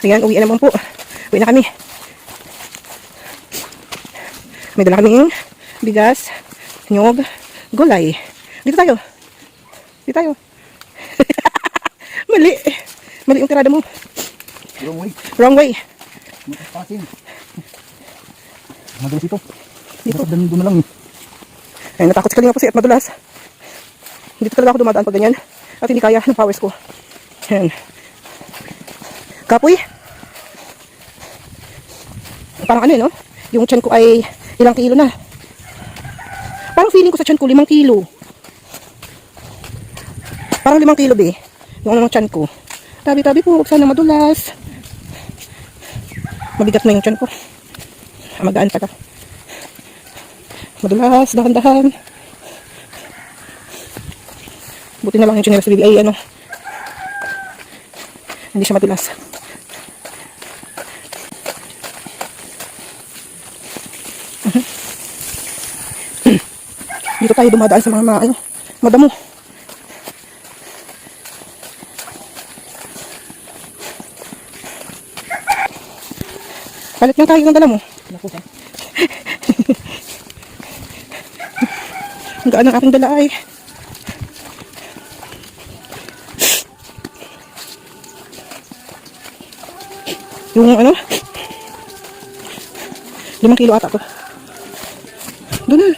Ayan, uwi naman po. Uwi na kami. May dala kaming bigas, nyog, gulay. Dito tayo. Dito tayo. Mali. Mali yung tirada mo. Wrong way. Wrong way. Matapasin. Madulas ito. Dito. Doon na lang eh. Ay, natakot si Kalinga po at madulas. Dito talaga ako dumadaan pag ganyan. At hindi kaya ng powers ko. Ayan. Kapoy. Parang ano no? Yung tiyan ko ay ilang kilo na. Parang feeling ko sa tiyan ko 5 kilo. Parang 5 kilo be. Yung ano ng tiyan ko. Tabi-tabi po. Huwag sana madulas. Mabigat na yung tiyan ko. Magaan pa ka. Madulas. Dahan-dahan. Buti na lang yung chinelas baby ay ano. Hindi siya madulas. Dito tayo dumadaan sa mga ano, madamo. Palit nga tayo ng dala mo. Ang gaan ang aking dala ay. Yung ano, 5 kilo ata to. Doon na.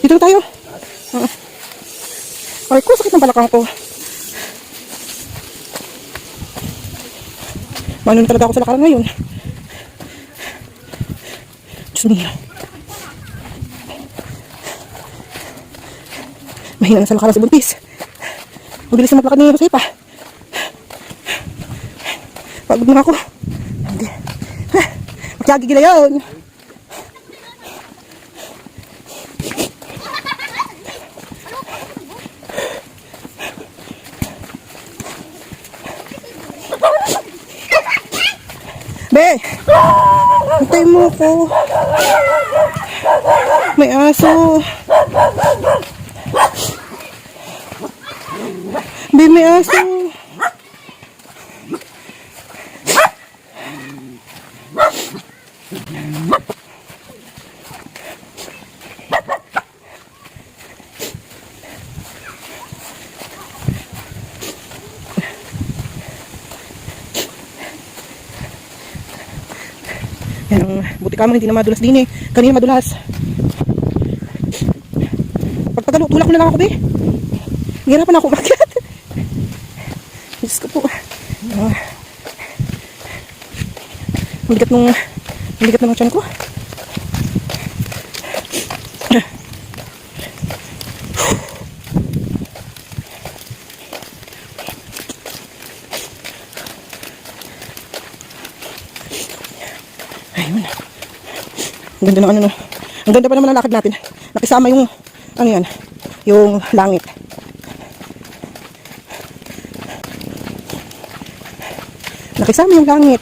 Dito na tayo. Ay ko, sakit ng balakang ko. Mano na talaga ako sa lakaran ngayon. Diyos niya. Mahina na sa lakaran si Buntis. Mabilis na maglakad niya kasi pa. Pagod na ako. Hindi. Makyagigil na yun. Be! Hintay mo ko. May aso. Be, may aso. Yan ang buti ka mo, hindi na madulas din eh. Kanina madulas. Pagpagalo, tulak mo na lang ako be. Hihirapan ako umakyat. Diyos ko po. Ang bigat ng tiyan ko. Ayun. Ang ganda ng ano no. Ang ganda pa naman ng lakad natin. Nakisama yung ano yan, yung langit. Nakisama yung langit.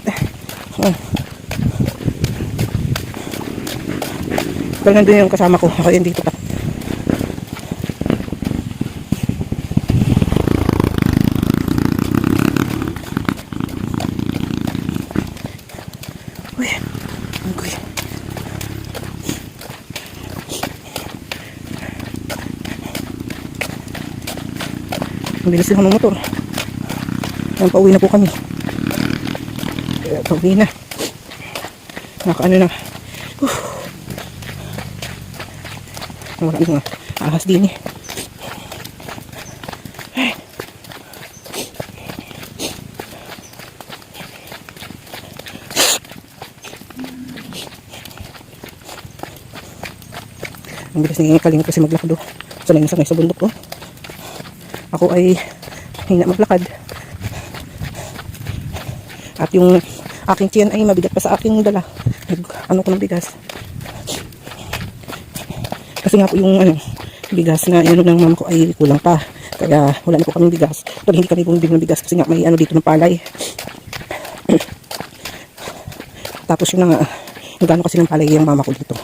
Pero nandun yung kasama ko. Ako yun dito pa. Uy. Uy. Ang bilis lang ng motor. Ayan, pauwi na po kami. Pauwi na. Nakaano na. Wala nga. Ahas din eh. Ay. Ang bilis naging kalingap kasi maglakad oh. Sanay na sanay sa bundok oh. Ako ay hina maglakad. At yung aking tiyan ay mabigat pa sa aking dala. Ano ko ng bigas. Kasi nga po yung ano, bigas na ano ng mama ko ay kulang pa. Kaya wala na po kaming bigas. Pero hindi kami bumibili ng bigas kasi nga may ano dito ng palay. Tapos yun na nga, nagano kasi ng palay yung mama ko dito.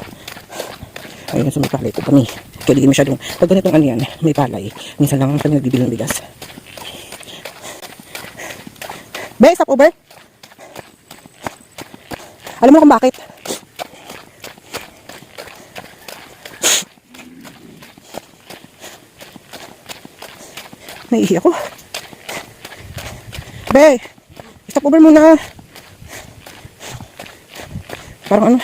Ayun, sa may palay po kami. Kaya di masyadong, pag ganitong ano yan, may palay. Minsan lang kami nagbibili ng bigas. Be, stop over. Alam mo kung bakit? Naiihi ako. Be, stop over muna. Parang ano.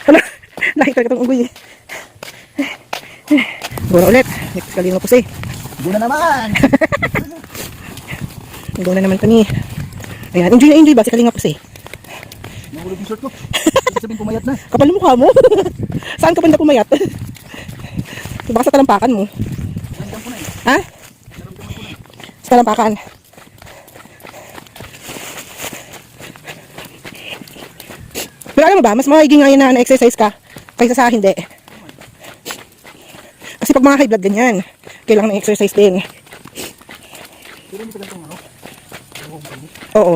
Wala, lahit talaga itong unggoy eh. Gura ulit. Next kalinga po Doon na naman! Doon na naman kami. Ayan, enjoy ba si kalinga po Nahulog yung short ko. Ibig sabihin pumayat na. Kapal mo mukha mo. Saan ka banda pumayat? Baka sa talampakan mo. Nandiyan ko na eh. Ha? Sa talampakan. Pero alam mo ba, mas magiging ngayon na na-exercise ka kaysa sa hindi. Kasi pag mga high blood ganyan, kailangan ng exercise din. Pero hindi ka lang itong ano. Oo.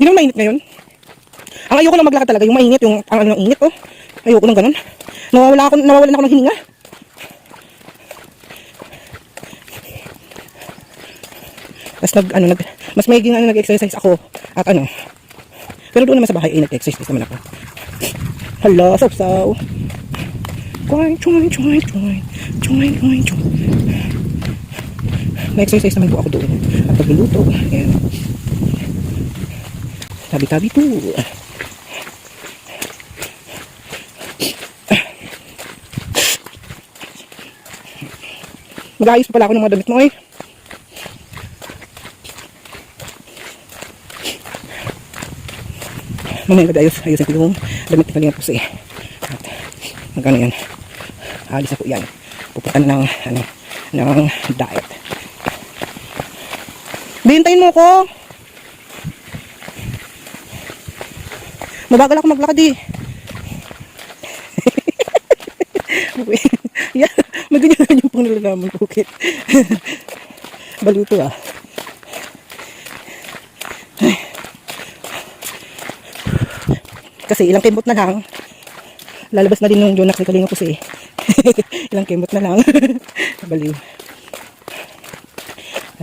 Yun ang mainit ngayon. Ang ayoko lang maglakad talaga, yung mainit, yung ang ano ng init, oh. Ayoko ng ganun. Nawawalan ako ng hininga. Tapos mas maiging nag-exercise ako at ano. Pero doon naman sa bahay ay nag-exercise naman ako. Hala, saw-saw. Choy. Na-exercise naman po ako doon. At pagluluto. Ayan. Tabi-tabi po. Mag-ayos pa pala ako ng mga damit mo eh. Mamaya ayusin ko yung damit na po siya. At magkano yan. Alis ako yan. Pupunta na ng diet. Bihintayin mo ko. Mabagal ako maglakad eh. Yan. Maganyan naman yung panglalaman ko. Baliw to ah. Kasi ilang kembot na lang. Lalabas na din yung Jonax ni Kalinga Pusi. Ilang kembot na lang. Baliw.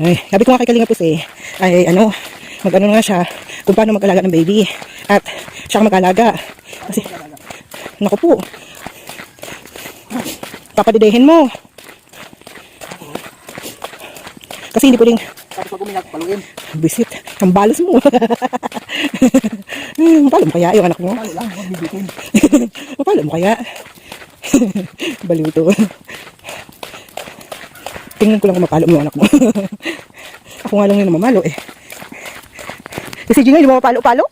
Ay, sabi ko nga kay Kalinga Pusi, ay mag-ano nga siya, kung paano mag-alaga ng baby. At siya mag-alaga. Kasi, naku po. Papadidehin mo. Kasi hindi pwedeng Tapos pag umiyak, paluin. bisit. Ang balas mo. Mapalo mo kaya yung anak mo? Palo lang, huwag bibitin. Mapalo mo kaya? Baliw to. Tingnan ko lang kung mapalo mo yung anak mo. Ako nga lang yun mamalo eh. Kasi Gina, hindi mo mapalo-palo?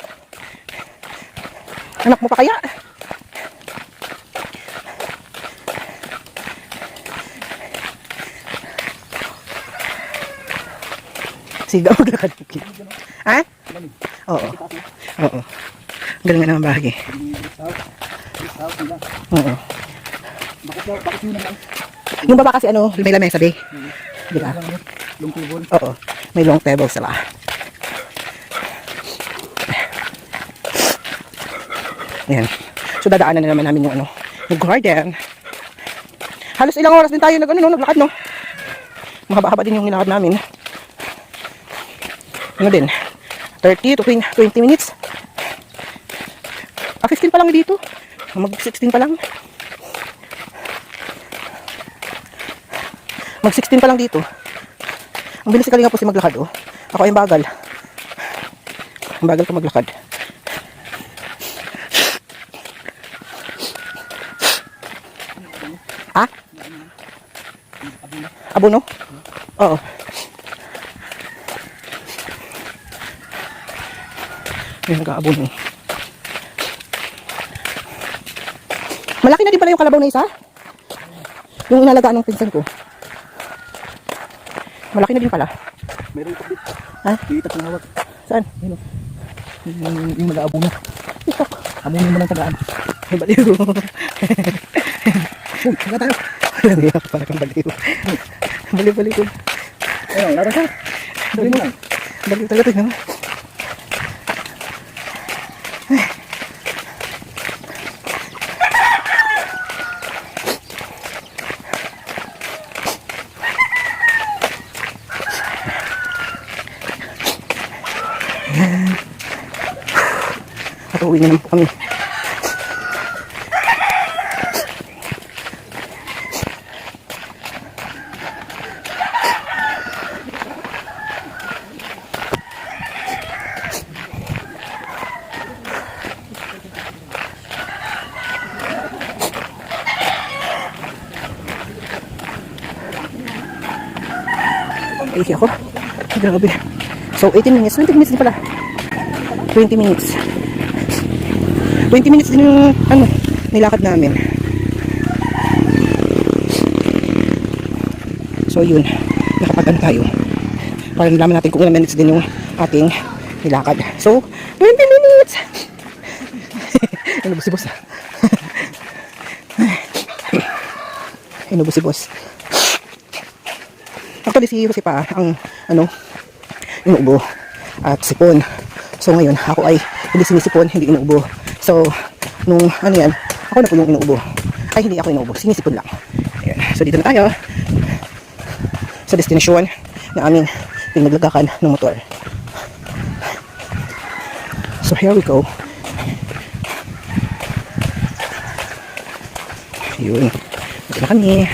Anak mo pa kaya? Sigaw maglakad po. Ha? Oo. Oo. Galing nga naman bahagi. Oo. Bakit yun naman? Yung baba kasi may lamesa be. Di ba? Long table. Oo. May long table sila. Ayan. So dadaanan na naman namin yung yung garden. Halos ilang oras din tayo naglakad no. Mahaba-haba din yung nilakad namin. Din 30 to 20 minutes. 15 pa lang dito. Mag 16 pa lang. Mag 16 pa lang dito. Ang bilis Kalinga Pusi maglakad oh. Ako ay bagal. Ang bagal ko maglakad. Ha? Abono? Oo. Yung nag-aabono. Malaki na din pala yung kalabaw na isa. Yung inalagaan ng pinsan ko. Malaki na din pala. Meron pa dito. Ha? Dito sa hawak. Saan? Ayun o. Yung mag-aabono. Ito. Amunin mo ng tagaan. Ay, baliw. Saka tayo. Hindi ako para kang baliw. Baliw. Ayun, laras ha. Dali mo lang. Baliw talaga ito. At uuwi na naman po kami. Easy ako. Grabe. So, 18 minutes. 20 minutes din pala. 20 minutes. 20 minutes din yung, nilakad namin. So, yun. Nakapag tayo. Para nalaman natin kung ilang minutes din yung ating nilakad. So, 20 minutes! Inubos si boss. Inubos si boss. Actually, si Jose pa ang, inuubo at sipon. So, ngayon, ako ay hindi sinisipon, hindi inuubo. So, nung, ako na po yung inuubo. Ay, hindi ako inuubo, sinisipon lang. Ayan. So, dito na tayo sa destinasyon na aming pinaglagakan ng motor. So, here we go. Yun. Dito na kami.